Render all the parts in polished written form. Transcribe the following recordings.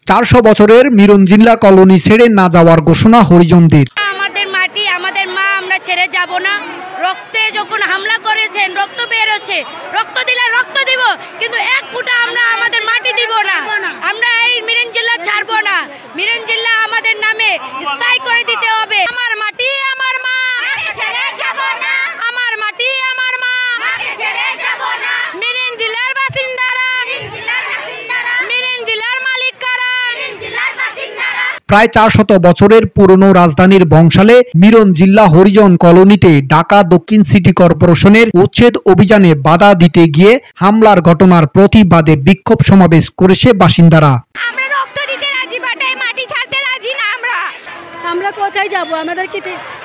400 বছরের মিরন জিল্লা কলোনি ছেড়ে না যাওয়ার ঘোষণা হরিজনদের। আমাদের মাটি, আমাদের মা, আমরা ছেড়ে যাব না। রক্তে যখন হামলা করেছেন, রক্ত বের হচ্ছে, রক্ত দিলে রক্ত দিব, কিন্তু এক ফুটা আমরা আমাদের মাটি দিব না। আমরা এই মিরন জিল্লা ছাড়বো না। মিরন জিল্লা আমাদের নামে স্থায়ী করে দিতে হবে। আমার মাটি, আমার মা, ছেড়ে যাব না। আমার মাটি, আমার মা, ছেড়ে যাব না। মিরন জিল্লার বাসিন্দারা, মিরন জিল্লার মালিক কারা, মিরন জিল্লার বাসিন্দারা। প্রায় 400 বছরের পুরনো রাজধানীর বংশালে মিরন জিল্লা হরিজন কলোনিতে ঢাকা দক্ষিণ সিটি কর্পোরেশনের উচ্ছেদ অভিযানে বাধা দিতে গিয়ে হামলার ঘটনার প্রতিবাদে বিক্ষোভ সমাবেশ করেছে বাসিন্দারা। আমরা রক্ত দিতে রাজি, বাটায় মাটি ছাড়তে রাজি না। আমরা কোথায় যাব? আমাদের কি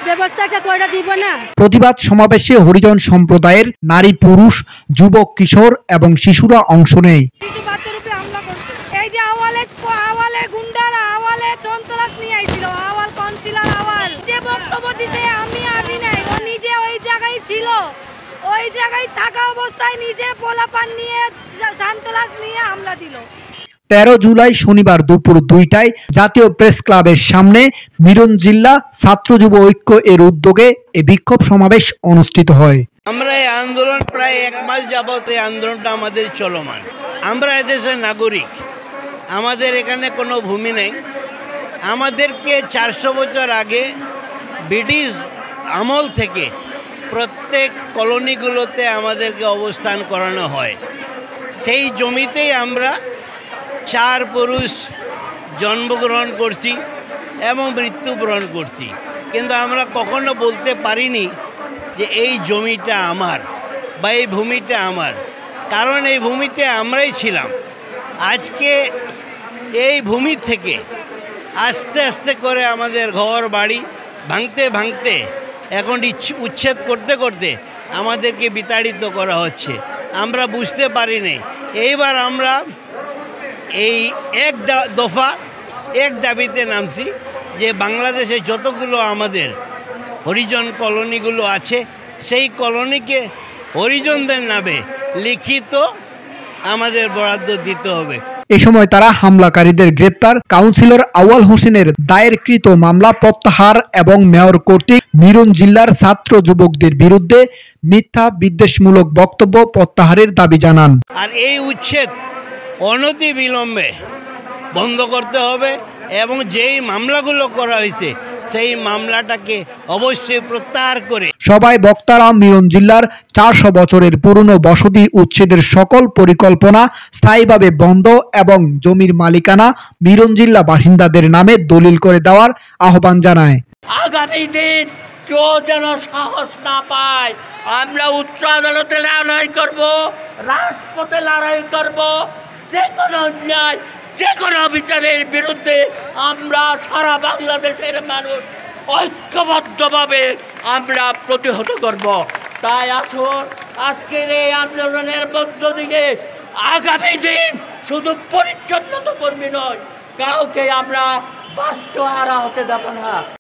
ব্যবস্থাটা করে দিব না? প্রতিবাদ সমাবেশে হরিজন সম্প্রদায়ের নারী, পুরুষ, যুবক, কিশোর এবং শিশুরা অংশ নেয়। কিছু বাচ্চার উপরে হামলা করছে। এই যে আওয়ালে গুন্ডারা আওয়ালে সন্ত্রাস নিয়ে আইছিল, আওয়াল কাউন্সিলর আওয়াল যে বক্তব্য দিতে আমি নাই, ও নিজে ওই জায়গায় ছিল। ওই জায়গায় থাকা অবস্থায় নিজে পোলাপান নিয়ে সন্ত্রাস নিয়ে হামলা দিল। 13 জুলাই শনিবার দুপুর 2টায় জাতীয় প্রেস ক্লাবের সামনে মিরন জিল্লা ছাত্র যুব ঐক্য এর উদ্যোগে এই বিক্ষোভ সমাবেশ অনুষ্ঠিত হয়। আমরা এই আন্দোলন প্রায় 1 মাস যাবত এই আন্দোলনটা আমাদের চলমান। আমরা এদেশের নাগরিক, আমাদের এখানে কোনো ভূমি নেই। আমাদেরকে 400 বছর আগে ব্রিটিশ আমল থেকে প্রত্যেক কলোনিগুলোতে আমাদেরকে অবস্থান করানো হয়। সেই জমিতেই আমরা 4 পুরুষ জন্মগ্রহণ করছি এবং মৃত্যুবরণ করছি, কিন্তু আমরা কখনো বলতে পারিনি যে এই জমিটা আমার বা এই ভূমিটা আমার, কারণ এই ভূমিতে আমরাই ছিলাম। আজকে এই ভূমি থেকে আস্তে আস্তে করে আমাদের ঘর বাড়ি ভাঙতে ভাঙতে এখন উচ্ছেদ করতে করতে আমাদেরকে বিতাড়িত করা হচ্ছে। আমরা বুঝতে পারিনি। এইবার আমরা এই এক দফা এক দাবিতে নামছি যে বাংলাদেশে যতগুলো আমাদের হরিজন কলোনিগুলো আছে সেই কলোনিকে হরিজনদের নামে লিখিত আমাদের বরাদ্দ দিতে হবে। এ সময় তারা হামলাকারীদের গ্রেপ্তার, কাউন্সিলর আউয়াল হোসেনের দায়েরকৃত মামলা প্রত্যাহার এবং মেয়র কর্তৃক মিরন জিল্লার ছাত্র যুবকদের বিরুদ্ধে মিথ্যা বিদ্বেষমূলক বক্তব্য প্রত্যাহারের দাবি জানান। আর এই উচ্ছেদ অনতি বিলম্বে বন্ধ করতে হবে এবং যেই মামলাগুলো করা হয়েছে সেই মামলাটাকে অবশ্যই প্রত্যাহার করে। সবাই বক্তারা মিরন জিল্লার 400 বছরের পুরনো বসতি উচ্ছেদের সকল পরিকল্পনা স্থায়ীভাবে বন্ধ এবং জমির মালিকানা মিরন জিল্লা বাসিন্দাদের নামে দলিল করে দেওয়ার আহ্বান জানায়। আগামী দিন কেউ যেন সাহস না পায়, আমরা উচ্চ আদালতে লড়াই করব, রাজপথে লড়াই করব। যে কোনো অন্যায়, যে কোনো বিচারের বিরুদ্ধে আমরা সারা বাংলাদেশের মানুষ ঐক্যবদ্ধভাবে আমরা প্রতিহত করব। তাই আসুন আজকের এই আন্দোলনের মধ্য দিয়ে আগামী দিন শুধু পরিচ্ছন্নতা কর্মী নয়, কাউকে আমরা বাস্তহারা হতে দেব না।